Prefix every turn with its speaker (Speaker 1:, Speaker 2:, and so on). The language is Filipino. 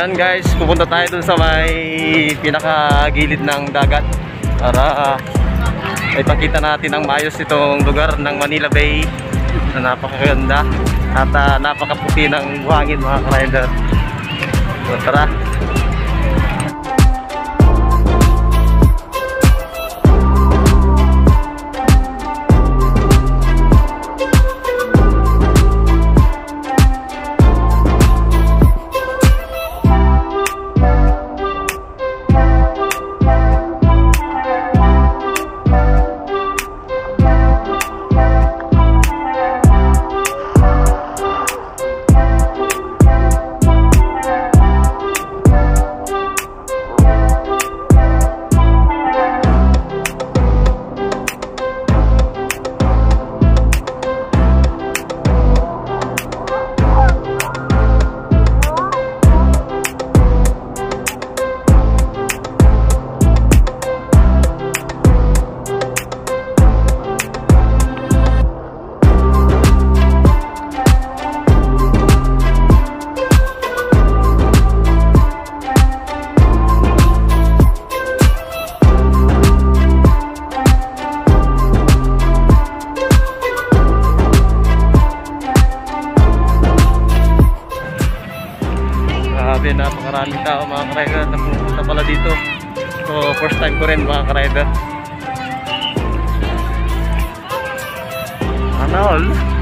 Speaker 1: Ayan guys, pupunta tayo dun sa may pinakagilid ng dagat para ipakita natin ang maayos itong lugar ng Manila Bay na napakaganda at napakaputi ng buhangin mga ka-rider. So tara. Grabe, napakaraming tao mga ka-rider na pumunta pala dito. So first time ko rin mga ka-rider. Ano all?